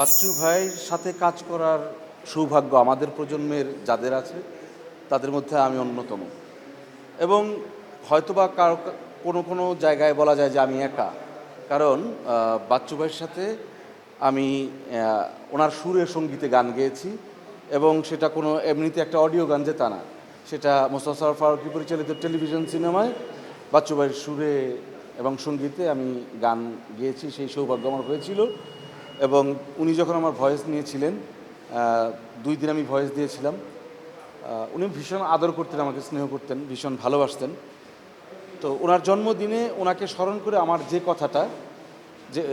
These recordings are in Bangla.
বাচ্চু ভাইয়ের সাথে কাজ করার সৌভাগ্য আমাদের প্রজন্মের যাদের আছে তাদের মধ্যে আমি অন্যতম। এবং হয়তোবা কারো কোনো কোনো জায়গায় বলা যায় যে আমি একা। কারণ বাচ্চু ভাইয়ের সাথে আমি ওনার সুরে সঙ্গীতে গান গেয়েছি, এবং সেটা কোনো এমনিতে একটা অডিও গান যে তা না, সেটা মোস্তফা সরোয়ার ফারুকী পরিচালিত টেলিভিশন সিনেমায় বাচ্চু ভাইয়ের সুরে এবং সঙ্গীতে আমি গান গেয়েছি। সেই সৌভাগ্য আমার হয়েছিল। এবং উনি যখন আমার ভয়েস নিয়েছিলেন, 2 দিন আমি ভয়েস দিয়েছিলাম। উনি ভীষণ আদর করতেন, আমাকে স্নেহ করতেন, ভীষণ ভালোবাসতেন। তো ওনার জন্মদিনে ওনাকে স্মরণ করে আমার যে কথাটা, যে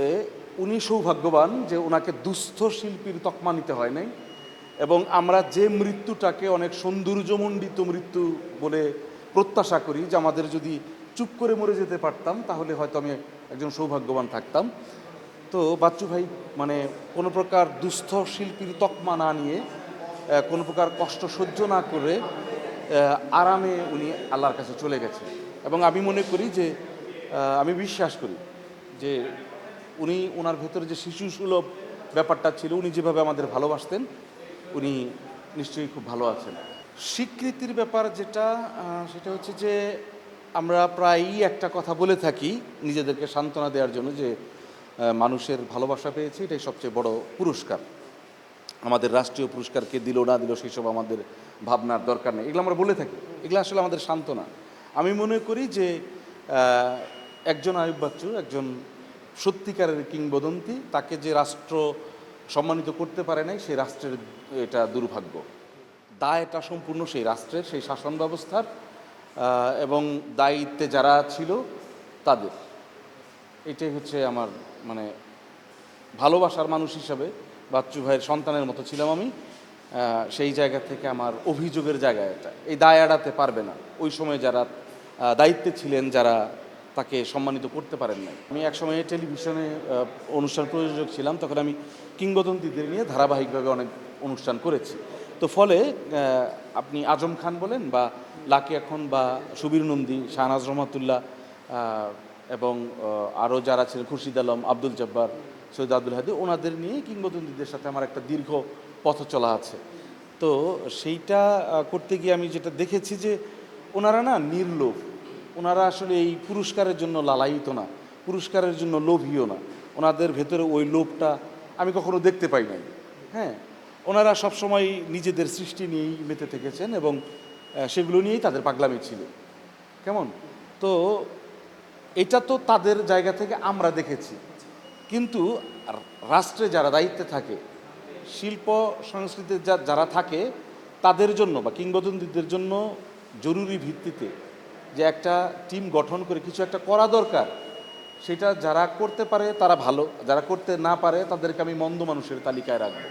উনি সৌভাগ্যবান যে ওনাকে দুস্থ শিল্পীর তকমা নিতে হয় নাই, এবং আমরা যে মৃত্যুটাকে অনেক সৌন্দর্যমণ্ডিত মৃত্যু বলে প্রত্যাশা করি, যে আমাদের যদি চুপ করে মরে যেতে পারতাম তাহলে হয়তো আমি একজন সৌভাগ্যবান থাকতাম। তো বাচ্চু ভাই মানে কোনো প্রকার দুস্থ শিল্পীর তকমা না নিয়ে, কোনো প্রকার কষ্ট সহ্য না করে আরামে উনি আল্লাহর কাছে চলে গেছেন। এবং আমি মনে করি যে, আমি বিশ্বাস করি যে উনি ওনার ভেতরে যে শিশু সুলভ ব্যাপারটা ছিল, উনি যেভাবে আমাদের ভালোবাসতেন, উনি নিশ্চয়ই খুব ভালো আছেন। স্বীকৃতির ব্যাপার যেটা, সেটা হচ্ছে যে আমরা প্রায়ই একটা কথা বলে থাকি নিজেদেরকে সান্ত্বনা দেওয়ার জন্য, যে মানুষের ভালোবাসা পেয়েছি, এটাই সবচেয়ে বড় পুরস্কার। আমাদের রাষ্ট্রীয় পুরস্কার কে দিল না দিল সেসব আমাদের ভাবনার দরকার নেই, এগুলো আমরা বলে থাকি, এগুলো আসলে আমাদের সান্ত্বনা। আমি মনে করি যে একজন আয়ুব বাচ্চু একজন সত্যিকারের কিংবদন্তি, তাকে যে রাষ্ট্র সম্মানিত করতে পারে নাই, সেই রাষ্ট্রের এটা দুর্ভাগ্য। দায়টা সম্পূর্ণ সেই রাষ্ট্রের, সেই শাসন ব্যবস্থার, এবং দায়িত্বে যারা ছিল তাদের। এটাই হচ্ছে আমার মানে ভালোবাসার মানুষ হিসাবে বাচ্চু ভাইয়ের সন্তানের মতো ছিলাম আমি। সেই জায়গা থেকে আমার অভিযোগের জায়গা এটা, এই দায় এড়াতে পারবে না। ওই সময় যারা দায়িত্বে ছিলেন, যারা তাকে সম্মানিত করতে পারেন নাই। আমি একসময় টেলিভিশনে অনুষ্ঠান প্রযোজক ছিলাম, তখন আমি কিংবদন্তিদের নিয়ে ধারাবাহিকভাবে অনেক অনুষ্ঠান করেছি। তো ফলে আপনি আজম খান বলেন বা লাকি এখন বা সুবীর নন্দী, শাহনাজ রহমাতুল্লাহ, এবং আরও যারা ছিলেন, খুরশিদ আলম, আব্দুল জব্বার, সৈয়দ আব্দুল হাদি, ওনাদের নিয়ে কিংবদন্তিদের সাথে আমার একটা দীর্ঘ পথ চলা আছে। তো সেইটা করতে গিয়ে আমি যেটা দেখেছি যে ওনারা না নির্লোভ, ওনারা আসলে এই পুরস্কারের জন্য লালায়িত না, পুরস্কারের জন্য লোভীও না। ওনাদের ভেতরে ওই লোভটা আমি কখনো দেখতে পাই নাই। হ্যাঁ, ওনারা সবসময় নিজেদের সৃষ্টি নিয়েই মেতে থেকেছেন, এবং সেগুলো নিয়েই তাদের পাগলামি ছিল। কেমন? তো এটা তো তাদের জায়গা থেকে আমরা দেখেছি, কিন্তু রাষ্ট্রে যারা দায়িত্বে থাকে, শিল্প সংস্কৃতির যারা থাকে, তাদের জন্য বা কিংবদন্তিদের জন্য জরুরি ভিত্তিতে যে একটা টিম গঠন করে কিছু একটা করা দরকার, সেটা যারা করতে পারে তারা ভালো, যারা করতে না পারে তাদেরকে আমি মন্দ মানুষের তালিকায় রাখবো।